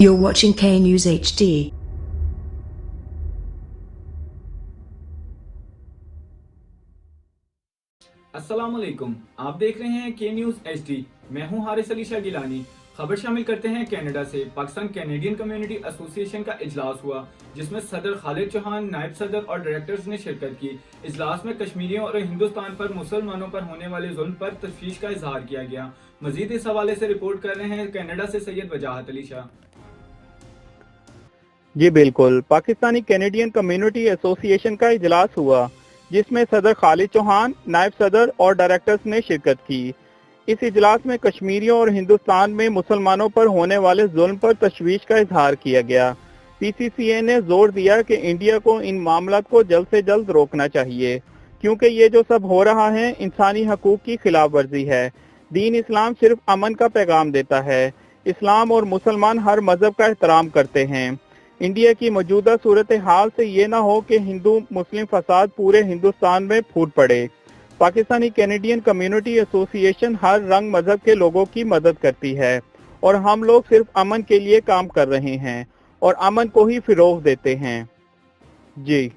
You're watching K News HD. السلام علیکم، آپ دیکھ رہے ہیں کے نیوز ایچ ڈی۔ میں ہوں حارث علی شاہ گیلانی۔ خبر شامل کرتے ہیں کینیڈا سے۔ پاکستان کینیڈین کمیونٹی ایسوسی ایشن کا اجلاس ہوا جس میں صدر خالد چوہان، نائب صدر اور ڈائریکٹرز نے شرکت کی۔ اجلاس میں کشمیریوں اور ہندوستان پر مسلمانوں پر ہونے والے ظلم پر تشویش کا اظہار کیا گیا۔ مزید اس حوالے سے رپورٹ کر رہے ہیں کینیڈا سے سید وجاہت علی شاہ۔ جی بالکل، پاکستانی کینیڈین کمیونٹی ایسوسی ایشن کا اجلاس ہوا جس میں صدر خالد چوہان، نائب صدر اور ڈائریکٹرز نے شرکت کی۔ اس اجلاس میں کشمیریوں اور ہندوستان میں مسلمانوں پر ہونے والے ظلم پر تشویش کا اظہار کیا گیا۔ پی سی سی اے نے زور دیا کہ انڈیا کو ان معاملات کو جلد سے جلد روکنا چاہیے کیونکہ یہ جو سب ہو رہا ہے انسانی حقوق کی خلاف ورزی ہے۔ دین اسلام صرف امن کا پیغام دیتا ہے۔ اسلام اور مسلمان ہر مذہب کا احترام کرتے ہیں۔ انڈیا کی موجودہ صورتحال سے یہ نہ ہو کہ ہندو مسلم فساد پورے ہندوستان میں پھوٹ پڑے۔ پاکستانی کینیڈین کمیونٹی ایسوسی ایشن ہر رنگ مذہب کے لوگوں کی مدد کرتی ہے اور ہم لوگ صرف امن کے لیے کام کر رہے ہیں اور امن کو ہی فروغ دیتے ہیں۔ جی